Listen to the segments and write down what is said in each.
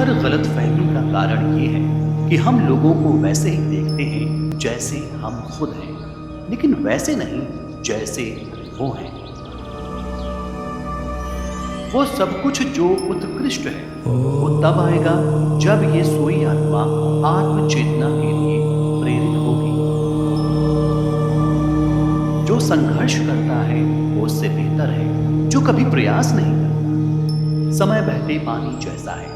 हर गलतफहमी का कारण ये है कि हम लोगों को वैसे ही देखते हैं जैसे हम खुद हैं, लेकिन वैसे नहीं जैसे वो हैं। वो सब कुछ जो उत्कृष्ट है वो तब आएगा जब ये सोई आत्मा आत्मचेतना के लिए प्रेरित होगी। जो संघर्ष करता है वो उससे बेहतर है जो कभी प्रयास नहीं करता। समय बहते पानी जैसा है,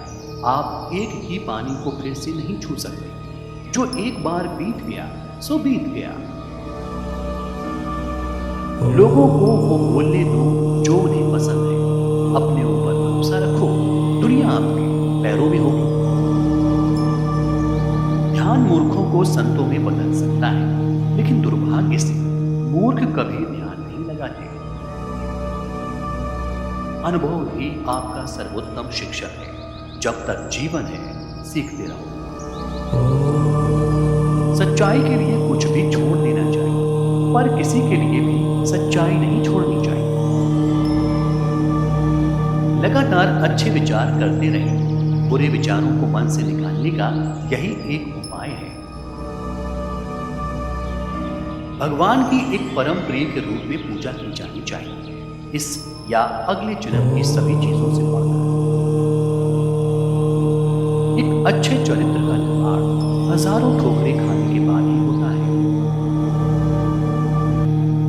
आप एक ही पानी को फिर से नहीं छू सकते। जो एक बार बीत गया सो बीत गया। लोगों को वो बोलने दो जो उन्हें पसंद है। अपने ऊपर भरोसा रखो, दुनिया आपके पैरों में होगी। ध्यान मूर्खों को संतों में बदल सकता है, लेकिन दुर्भाग्य से मूर्ख कभी ध्यान नहीं लगाते। अनुभव ही आपका सर्वोत्तम शिक्षक है। जब तक जीवन है सीखते रहो। सच्चाई के लिए कुछ भी छोड़ देना चाहिए, पर किसी के लिए भी सच्चाई नहीं छोड़नी चाहिए। लगातार अच्छे विचार करते रहें। बुरे विचारों को मन से निकालने का यही एक उपाय है। भगवान की एक परम प्रिय के रूप में पूजा की जानी चाहिए, इस या अगले जन्म की सभी चीजों से बढ़कर। एक अच्छे चरित्र का निर्माण हजारों ठोकरें खाने के बाद ही होता है।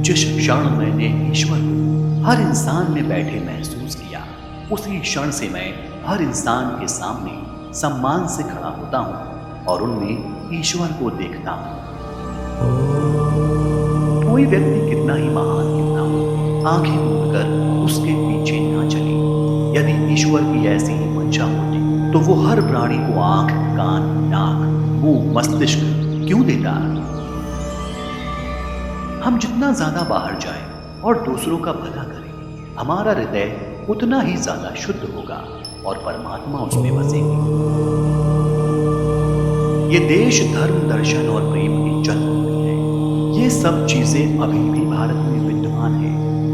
जिस क्षण मैंने ईश्वर को हर इंसान में बैठे महसूस किया, उसी क्षण से मैं हर इंसान के सामने सम्मान से खड़ा होता हूं और उनमें ईश्वर को देखता हूं। कोई व्यक्ति कितना ही महान कितना हो, आंखें मूंदकर उसके पीछे ना चले। यदि ईश्वर की ऐसी ही मंशा होती तो वो हर प्राणी को आंख, कान, नाक, मुंह, मस्तिष्क क्यों देता? हम जितना ज्यादा बाहर जाएं और दूसरों का भला करें, हमारा हृदय उतना ही ज्यादा शुद्ध होगा और परमात्मा उसमें बसेगी। ये देश धर्म, दर्शन और प्रेम की जन्मभूमि है। ये सब चीजें अभी भी भारत में विद्यमान है।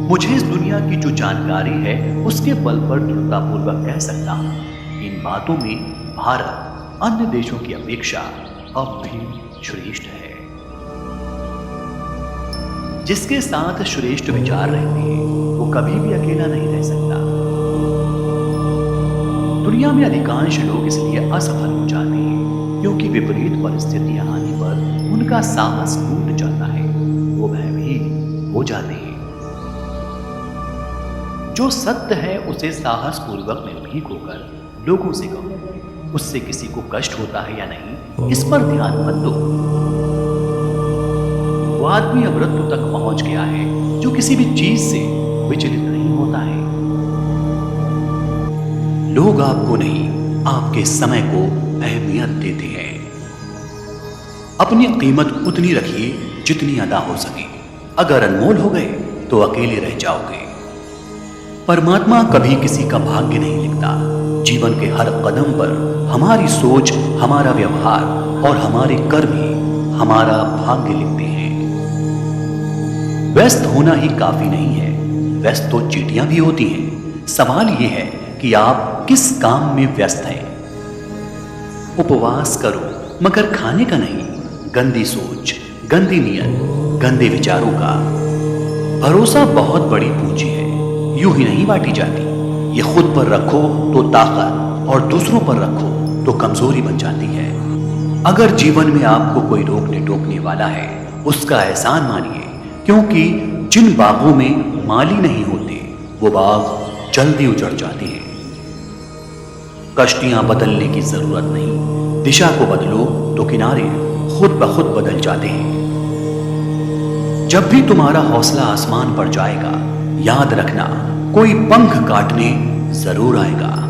मुझे इस दुनिया की जो जानकारी है उसके बल पर दृढ़तापूर्वक कह सकता हूं, इन बातों में भारत अन्य देशों की अपेक्षा अब भी श्रेष्ठ है। जिसके साथ श्रेष्ठ विचार रहते हैं वो कभी भी अकेला नहीं रह सकता। दुनिया में अधिकांश लोग इसलिए असफल हो जाते हैं क्योंकि विपरीत परिस्थितियां आने पर उनका साहस टूट जाता है, वो भयभीत हो जाते हैं। जो सत्य है उसे साहस पूर्वक निर्भीक होकर लोगों से कहो। उससे किसी को कष्ट होता है या नहीं, इस पर ध्यान मत दो। वो आदमी अब मृत्यु तक पहुंच गया है जो किसी भी चीज से विचलित नहीं होता है। लोग आपको नहीं, आपके समय को अहमियत देते हैं। अपनी कीमत उतनी रखिए जितनी अदा हो सके। अगर अनमोल हो गए तो अकेले रह जाओगे। परमात्मा कभी किसी का भाग्य नहीं लिखता। जीवन के हर कदम पर हमारी सोच, हमारा व्यवहार और हमारे कर्म ही हमारा भाग्य लिखते हैं। व्यस्त होना ही काफी नहीं है, व्यस्त तो चींटियां भी होती हैं। सवाल यह है कि आप किस काम में व्यस्त हैं। उपवास करो मगर खाने का नहीं। गंदी सोच, गंदी नीयत, गंदे विचारों का। भरोसा बहुत बड़ी पूंजी है, यूं ही नहीं बांटी जाती। ये खुद पर रखो तो ताकत और दूसरों पर रखो तो कमजोरी बन जाती है। अगर जीवन में आपको कोई रोकने टोकने वाला है, उसका एहसान मानिए, क्योंकि जिन बागों में माली नहीं होते वो बाग जल्दी उजड़ जाते हैं। कश्तियां बदलने की जरूरत नहीं, दिशा को बदलो तो किनारे खुद ब खुद बदल जाते हैं। जब भी तुम्हारा हौसला आसमान पर जाएगा, याद रखना कोई पंख काटने जरूर आएगा।